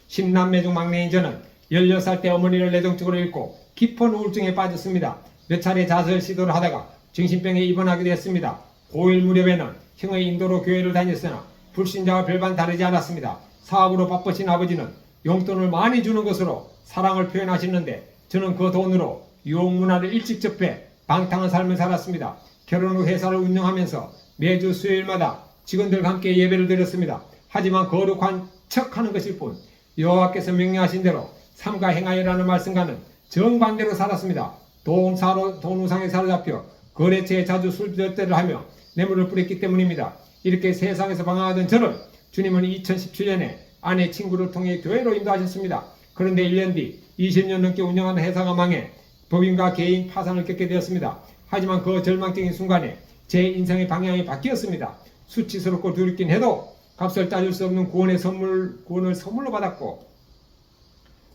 10남매 중 막내인 저는 16살 때 어머니를 내동적으로 잃고 깊은 우울증에 빠졌습니다. 몇 차례 자살 시도를 하다가 정신병에 입원하게 되었습니다. 고1 무렵에는 형의 인도로 교회를 다녔으나 불신자와 별반 다르지 않았습니다. 사업으로 바쁘신 아버지는 용돈을 많이 주는 것으로 사랑을 표현하시는데 저는 그 돈으로 유혹 문화를 일찍 접해 방탕한 삶을 살았습니다. 결혼 후 회사를 운영하면서 매주 수요일마다 직원들과 함께 예배를 드렸습니다. 하지만 거룩한 척하는 것일 뿐 여호와께서 명령하신 대로 삼가 행하여라는 말씀과는 정반대로 살았습니다. 돈 우상에 사로잡혀 거래처에 자주 술접대를 하며 뇌물을 뿌렸기 때문입니다. 이렇게 세상에서 방황하던 저를 주님은 2017년에 아내 친구를 통해 교회로 인도하셨습니다. 그런데 1년 뒤 20년 넘게 운영하는 회사가 망해 법인과 개인 파산을 겪게 되었습니다. 하지만 그 절망적인 순간에 제 인생의 방향이 바뀌었습니다. 수치스럽고 두렵긴 해도 값을 따질 수 없는 구원을 선물로 받았고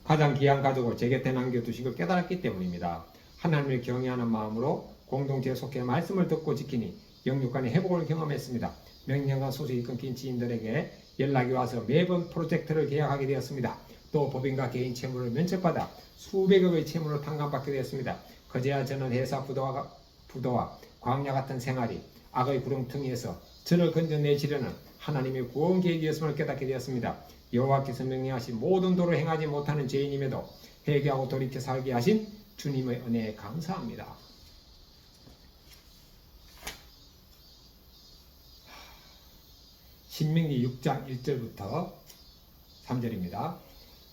가장 귀한 가족을 제 곁에 남겨두신 걸 깨달았기 때문입니다. 하나님을 경외하는 마음으로 공동체에 속해 말씀을 듣고 지키니 영육간의 회복을 경험했습니다. 명령과 소식이 끊긴 지인들에게 연락이 와서 매번 프로젝트를 계약하게 되었습니다. 또 법인과 개인 채무를 면책받아 수백억의 채무를 탕감받게 되었습니다. 그제야 저는 회사 부도와 광야 같은 생활이 악의 구렁텅이에서 저를 건져내시려는 하나님의 구원 계획이었음을 깨닫게 되었습니다. 여호와께서 명령하신 모든 도를 행하지 못하는 죄인임에도 회개하고 돌이켜 살게 하신 주님의 은혜에 감사합니다. 신명기 6장 1절부터 3절입니다.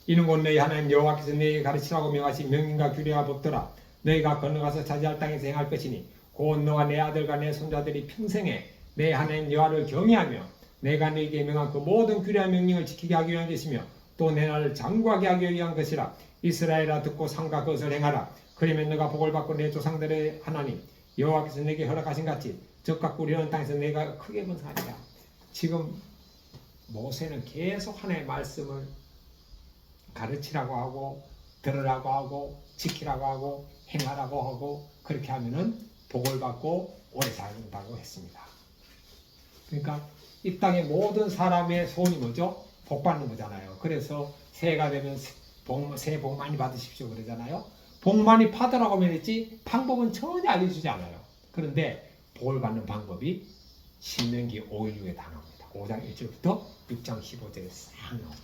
이는 곧 너희 하나님 여호와께서 너희에게 가르치라고 명하신 명령과 규례와 법도라. 너희가 건너가서 차지할 땅에서 행할 것이니 곧 너와 내 아들과 내 손자들이 평생에 내 하나님 여호와를 경외하며 내가 너희에게 명한 그 모든 규례와 명령을 지키게 하기 위한 것이며 또 내 나라를 장구하게 하기 위한 것이라. 이스라엘아 듣고 삼가 그것을 행하라. 그러면 너가 복을 받고 내 조상들의 하나님 여호와께서 내게 허락하신 같이 적과 꿀이라는 땅에서 내가 크게 번성하리라. 지금 모세는 계속 하나님의 말씀을 가르치라고 하고 들으라고 하고 지키라고 하고 행하라고 하고 그렇게 하면은 복을 받고 오래 살는다고 했습니다. 그러니까 이 땅의 모든 사람의 소원이 뭐죠? 복 받는 거잖아요. 그래서 새해가 되면 새해 복 많이 받으십시오 그러잖아요. 복 많이 받으라고 말했지 방법은 전혀 알려주지 않아요. 그런데 복을 받는 방법이 신명기 5.16에 다 나옵니다. 5장 1절부터 6장 15절에 싹 나옵니다.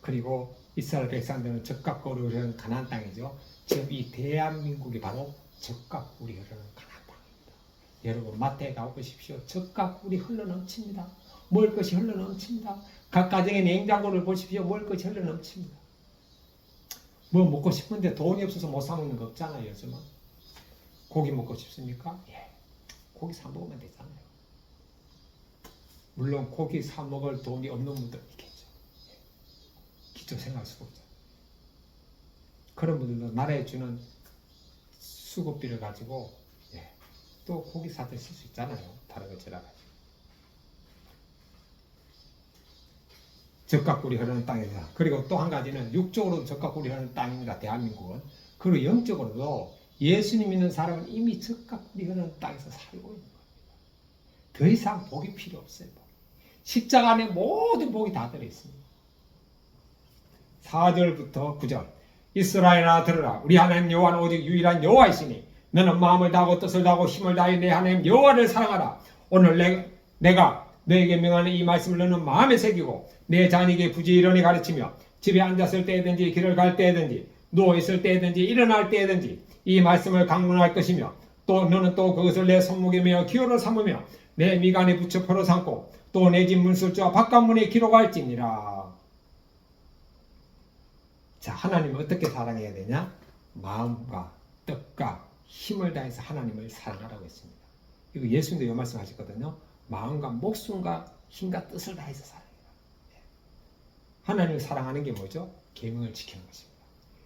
그리고 이스라엘 백성들은 젖과 꿀이 흐르는 가나안 땅이죠. 지금 이 대한민국이 바로 젖과 꿀이 흐르는 가나안 땅입니다. 여러분 마태에 가보십시오. 젖과 꿀이 흘러넘칩니다. 먹을 것이 흘러넘칩니다. 각 가정의 냉장고를 보십시오. 먹을 것이 흘러넘칩니다. 뭐 먹고 싶은데 돈이 없어서 못 사 먹는 거 없잖아요. 요즘은. 고기 먹고 싶습니까? 예. 고기 사 먹으면 되잖아요. 물론 고기 사 먹을 돈이 없는 분들 있겠죠. 기초 생활수급자. 그런 분들도 나라에 주는 수급비를 가지고 또 고기 사 드실 수 있잖아요. 다른 거 지나가지고. 젖과 꿀이 흐르는 땅에서. 그리고 또 한 가지는 육적으로도 젖과 꿀이 흐르는 땅입니다. 대한민국은. 그리고 영적으로도 예수님 믿는 사람은 이미 젖과 꿀이 흐르는 땅에서 살고 있는 겁니다. 더 이상 복이 필요 없어요. 십자가 안에 모든 복이 다 들어있습니다. 4절부터 9절. 이스라엘아 들으라. 우리 하나님 여호와는 오직 유일한 여호와이시니 너는 마음을 다하고 뜻을 다하고 힘을 다해 내 하나님 여호와를 사랑하라. 오늘 내가 너에게 명하는 이 말씀을 너는 마음에 새기고 내 자녀에게 부지런히 가르치며 집에 앉았을 때든지 길을 갈 때든지 누워있을 때든지 일어날 때든지 이 말씀을 강론할 것이며 또 너는 또 그것을 내 손목에 메어 기호를 삼으며 내 미간에 붙여 포로 삼고 또 내 집 문술주와 바깥문에 기록할지니라. 자, 하나님을 어떻게 사랑해야 되냐? 마음과 뜻과 힘을 다해서 하나님을 사랑하라고 했습니다. 이거 예수님도 이 말씀 하셨거든요. 마음과 목숨과 힘과 뜻을 다해서 사랑해라. 하나님을 사랑하는 게 뭐죠? 계명을 지키는 것입니다.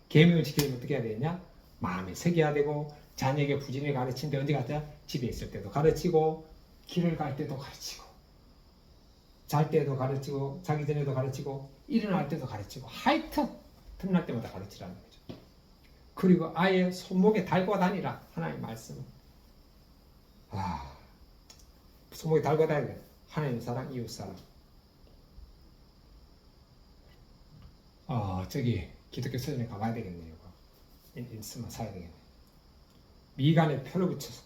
계명을 지키려면 어떻게 해야 되냐? 마음에 새겨야 되고 자녀에게 부지런히 가르치는데 언제 갔다? 집에 있을 때도 가르치고 길을 갈 때도 가르치고 잘 때도 가르치고 자기 전에도 가르치고 일어날 때도 가르치고 하여튼 틈날 때마다 가르치라는 거죠. 그리고 아예 손목에 달고 다니라. 하나님의 말씀을. 손목에 달고 다니라. 하나님의 사랑, 이웃 사랑. 저기 기독교 서점에 가봐야 되겠네요. 있으면 사야 되겠네요. 미간에 표를 붙여서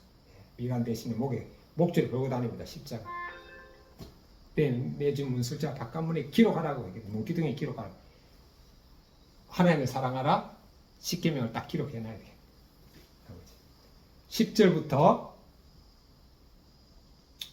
미간 대신에 목에 목줄을 걸고 다닙니다. 십자가. 매주 문술자 바깥문에 기록하라고. 문기둥에 기록하라고. 하나님을 사랑하라. 10계명을 딱 기록해놔야 돼. 10절부터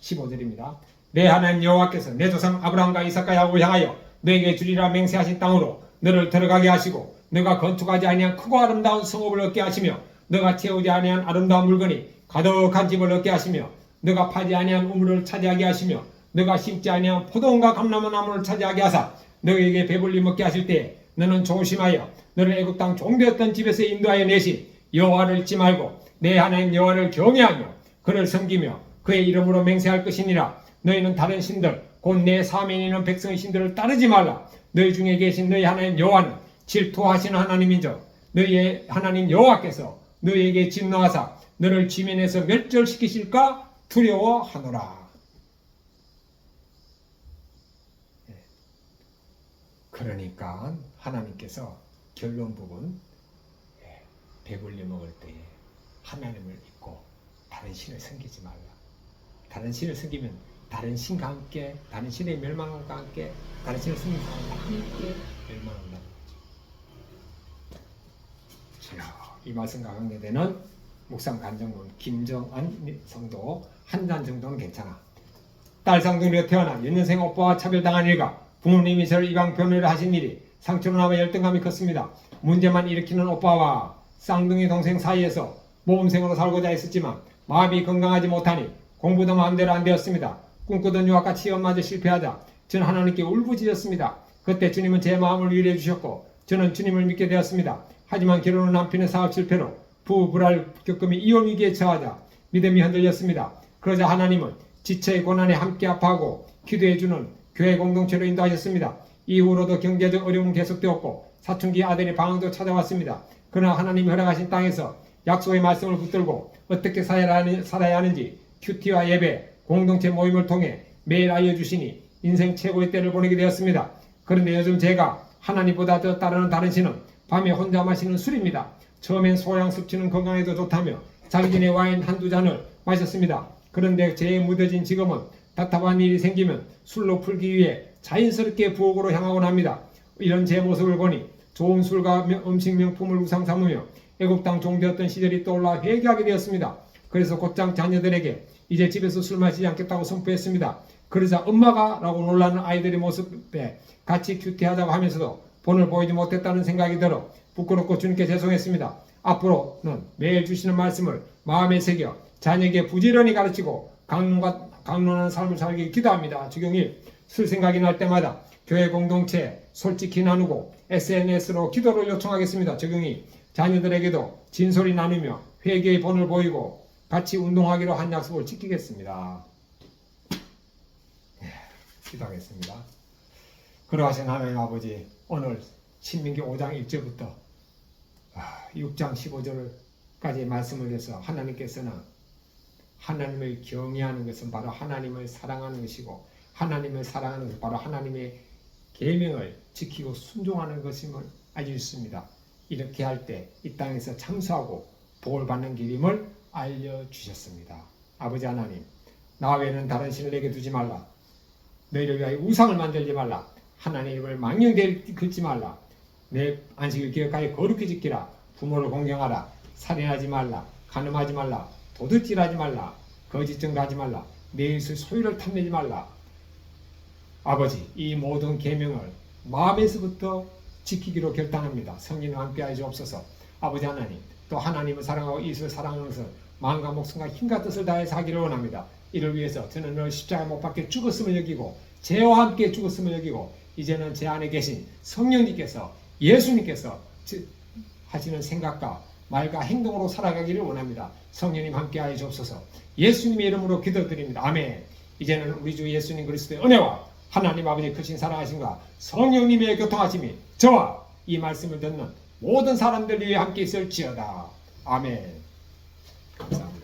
15절입니다. 내 하나님 여호와께서 내 조상 아브라함과 이삭과 야곱을 향하여 너에게 주리라 맹세하신 땅으로 너를 들어가게 하시고 너가 건축하지 아니한 크고 아름다운 성읍을 얻게 하시며 너가 채우지 아니한 아름다운 물건이 가득한 집을 얻게 하시며 너가 파지 아니한 우물을 차지하게 하시며 너가 심지 아니한 포도원과 감나무 나무를 차지하게 하사 너에게 배불리 먹게 하실 때에 너는 조심하여 너를 애굽 땅 종되었던 집에서 인도하여 내신 여호와를 잊지 말고 내 하나님 여호와를 경외하며 그를 섬기며 그의 이름으로 맹세할 것이니라. 너희는 다른 신들 곧 내 사면에 있는 백성의 신들을 따르지 말라. 너희 중에 계신 너희 하나님 여호와는 질투하시는 하나님인즉 너희의 하나님 여호와께서 너희에게 진노하사 너를 지면에서 멸절시키실까 두려워하노라. 그러니까 하나님께서 결론 부분 배불리 먹을 때에 하나님을 잊고 다른 신을 섬기지 말라. 다른 신을 섬기면 다른 신과 함께 다른 신의 멸망과 함께 다른 신을 섬기는 사람과 함께 멸망한다는 거죠. 이 말씀과 관계되는 묵상 간증문 김정은 성도 한 잔 정도는 괜찮아. 딸 쌍둥이로 태어나 연년생 오빠와 차별당한 일과 부모님이 저를 이방 변호를 하신 일이 상처로 남아 열등감이 컸습니다. 문제만 일으키는 오빠와 쌍둥이 동생 사이에서 모범생으로 살고자 했었지만 마음이 건강하지 못하니 공부도 마음대로 안 되었습니다. 꿈꾸던 유학과 취업마저 실패하자 저는 하나님께 울부짖었습니다. 그때 주님은 제 마음을 위로해 주셨고 저는 주님을 믿게 되었습니다. 하지만 결혼 후 남편의 사업 실패로 부부 불알 겪음이 이혼 위기에 처하자 믿음이 흔들렸습니다. 그러자 하나님은 지체의 고난에 함께 아파하고 기도해주는 교회 공동체로 인도하셨습니다. 이후로도 경제적 어려움은 계속되었고 사춘기 아들의 방황도 찾아왔습니다. 그러나 하나님이 허락하신 땅에서 약속의 말씀을 붙들고 어떻게 살아야 하는지 큐티와 예배, 공동체 모임을 통해 매일 알려주시니 인생 최고의 때를 보내게 되었습니다. 그런데 요즘 제가 하나님보다 더 따르는 다른 신은 밤에 혼자 마시는 술입니다. 처음엔 소량 섭취는 건강에도 좋다며 자기 전에 와인 한두 잔을 마셨습니다. 그런데 제 무뎌진 지금은 답답한 일이 생기면 술로 풀기 위해 자연스럽게 부엌으로 향하곤 합니다. 이런 제 모습을 보니 좋은 술과 음식 명품을 우상 삼으며 애굽 땅 종되었던 시절이 떠올라 회개하게 되었습니다. 그래서 곧장 자녀들에게 이제 집에서 술 마시지 않겠다고 선포했습니다. 그러자 엄마가 라고 놀라는 아이들의 모습에 같이 큐티하자고 하면서도 본을 보이지 못했다는 생각이 들어 부끄럽고 주님께 죄송했습니다. 앞으로는 매일 주시는 말씀을 마음에 새겨 자녀에게 부지런히 가르치고 강론한 삶을 살기 기도합니다. 주경 1. 술 생각이 날 때마다 교회 공동체 솔직히 나누고 SNS로 기도를 요청하겠습니다. 적용 2. 자녀들에게도 진솔히 나누며 회개의 본을 보이고 같이 운동하기로 한 약속을 지키겠습니다. 기도하겠습니다. 그러하신 하나님 아버지, 오늘 신명기 5장 1절부터 6장 15절까지의 말씀을 해서 하나님께서는 하나님을 경외하는 것은 바로 하나님을 사랑하는 것이고 하나님을 사랑하는 것은 바로 하나님의 계명을 지키고 순종하는 것임을 알려주십니다. 이렇게 할 때 이 땅에서 참수하고 복을 받는 길임을 알려주셨습니다. 아버지 하나님, 나 외에는 다른 신을 내게 두지 말라. 너희를 위하여 우상을 만들지 말라. 하나님의 이름을 망령되이 긁지 말라. 내 안식을 기억하여 거룩히 지키라. 부모를 공경하라. 살인하지 말라. 간음하지 말라. 도둑질하지 말라. 거짓 증거하지 말라. 내 이웃의 소유를 탐내지 말라. 아버지, 이 모든 계명을 마음에서부터 지키기로 결단합니다. 성령과 함께하여 주옵소서. 아버지 하나님, 또 하나님을 사랑하고 이웃을 사랑하는 것을 마음과 목숨과 힘과 뜻을 다해서 하기를 원합니다. 이를 위해서 저는 늘 십자가 못 박혀 죽었음을 여기고 죄와 함께 죽었음을 여기고 이제는 제 안에 계신 성령님께서 예수님께서 하시는 생각과 말과 행동으로 살아가기를 원합니다. 성령님 함께하여 주옵소서. 예수님의 이름으로 기도드립니다. 아멘. 이제는 우리 주 예수님 그리스도의 은혜와 하나님 아버지의 크신 사랑하심과 성령님의 교통하심이 저와 이 말씀을 듣는 모든 사람들 위해 함께 있을지어다. 아멘. 감사합니다.